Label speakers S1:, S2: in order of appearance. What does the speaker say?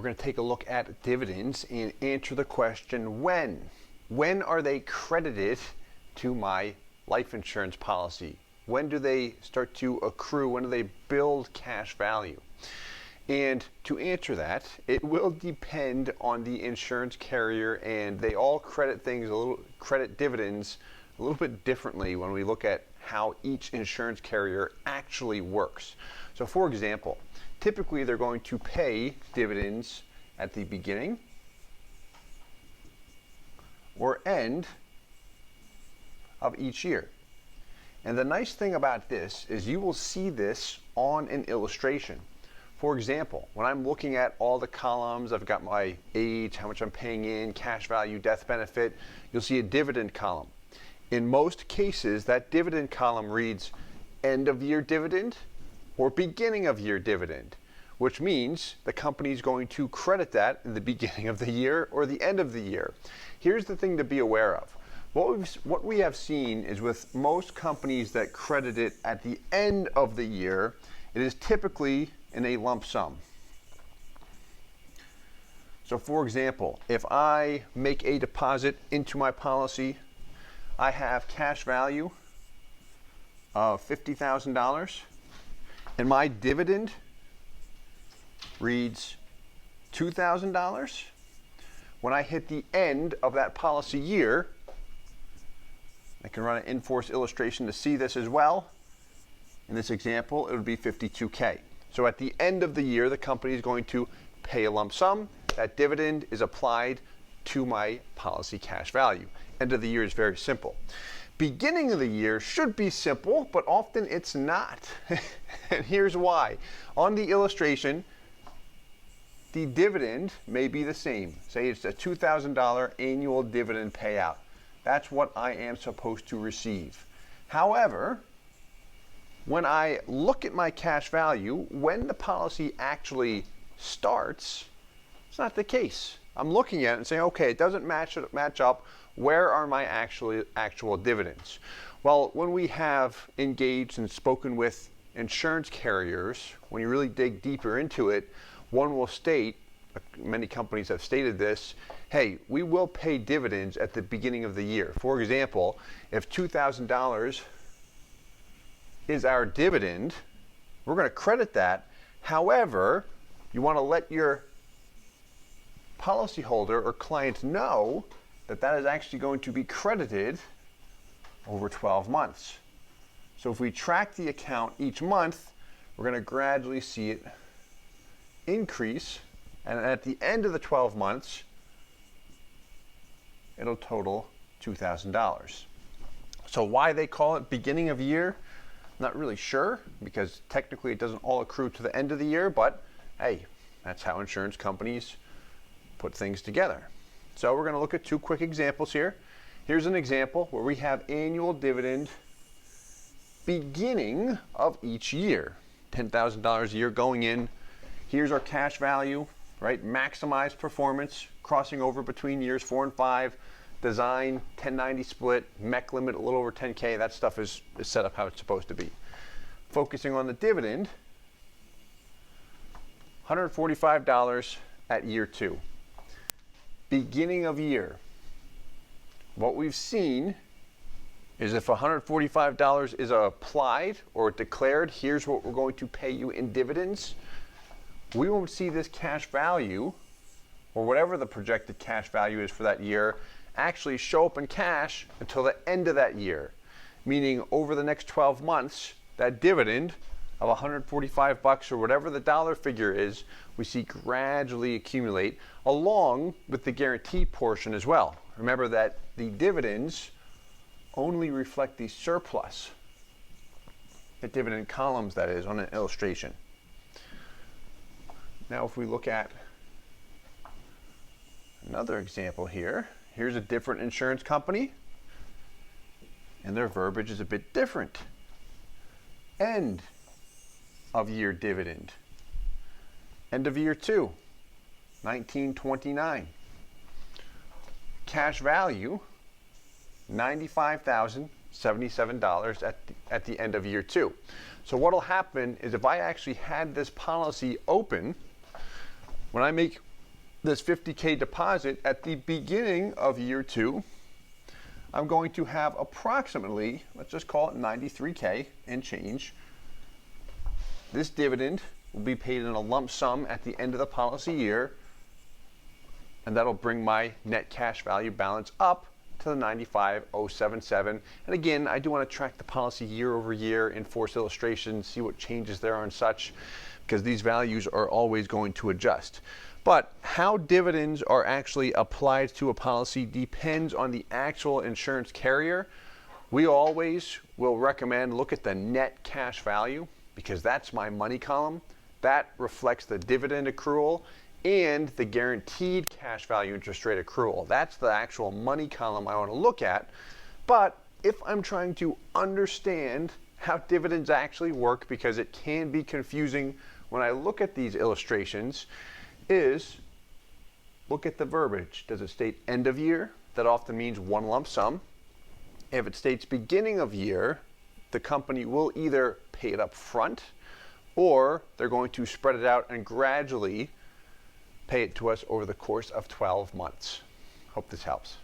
S1: we're going to take a look at dividends and answer the question when. When are they credited to my life insurance policy? When do they start to accrue? When do they build cash value? And to answer that, it will depend on the insurance carrier, and they all credit dividends a little bit differently when we look at how each insurance carrier actually works. So for example, typically they're going to pay dividends at the beginning or end of each year. And the nice thing about this is you will see this on an illustration. For example, when I'm looking at all the columns, I've got my age, how much I'm paying in, cash value, death benefit, you'll see a dividend column. In most cases, that dividend column reads end of year dividend or beginning of year dividend, which means the company is going to credit that in the beginning of the year or the end of the year. Here's the thing to be aware of. What we have seen is with most companies that credit it at the end of the year, it is typically in a lump sum. So for example, if I make a deposit into my policy, I have cash value of $50,000 and my dividend reads $2,000. When I hit the end of that policy year, I can run an in-force illustration to see this as well. In this example, it would be 52K. So at the end of the year, the company is going to pay a lump sum. That dividend is applied to my policy cash value. End of the year is very simple. Beginning of the year should be simple, but often it's not. And here's why. On the illustration, the dividend may be the same. Say it's a $2,000 annual dividend payout. That's what I am supposed to receive. However, when I look at my cash value, when the policy actually starts, it's not the case. I'm looking at it and saying, okay, it doesn't match up. Where are my actual dividends? Well, when we have engaged and spoken with insurance carriers, when you really dig deeper into it, one will state, many companies have stated this, hey, we will pay dividends at the beginning of the year. For example, if $2,000 is our dividend, we're going to credit that. However, you want to let your policyholder or client know that that is actually going to be credited over 12 months. So if we track the account each month, we're going to gradually see it increase, and at the end of the 12 months, it'll total $2,000. So why they call it beginning of year, not really sure, because technically it doesn't all accrue to the end of the year, but hey, that's how insurance companies put things together. So we're going to look at two quick examples here. Here's an example where we have annual dividend beginning of each year, $10,000 a year going in. Here's our cash value, right? Maximize performance, crossing over between years 4 and 5, design, 1090 split, MEC limit a little over 10K. That stuff is set up how it's supposed to be. Focusing on the dividend, $145 at year 2. Beginning of year. What we've seen is if $145 is applied or declared, here's what we're going to pay you in dividends, we won't see this cash value, or whatever the projected cash value is for that year, actually show up in cash until the end of that year. Meaning over the next 12 months, that dividend of $145 or whatever the dollar figure is, we see gradually accumulate along with the guarantee portion as well. Remember that the dividends only reflect the surplus, the dividend columns that is on an illustration. Now if we look at another example here, here's a different insurance company and their verbiage is a bit different. End of year dividend. End of year 2, 1929. Cash value, $95,077 at the end of year 2. So what will happen is if I actually had this policy open, when I make this 50K deposit at the beginning of year 2, I'm going to have approximately, let's just call it 93K and change. This dividend will be paid in a lump sum at the end of the policy year, and that'll bring my net cash value balance up to the 95,077. And again, I do want to track the policy year over year, enforce illustrations, see what changes there are and such, because these values are always going to adjust. But how dividends are actually applied to a policy depends on the actual insurance carrier. We always will recommend look at the net cash value, because that's my money column. That reflects the dividend accrual and the guaranteed cash value interest rate accrual. That's the actual money column I want to look at. But if I'm trying to understand how dividends actually work, because it can be confusing when I look at these illustrations, is look at the verbiage. Does it state end of year? That often means one lump sum. If it states beginning of year, the company will either pay it up front or they're going to spread it out and gradually pay it to us over the course of 12 months. Hope this helps.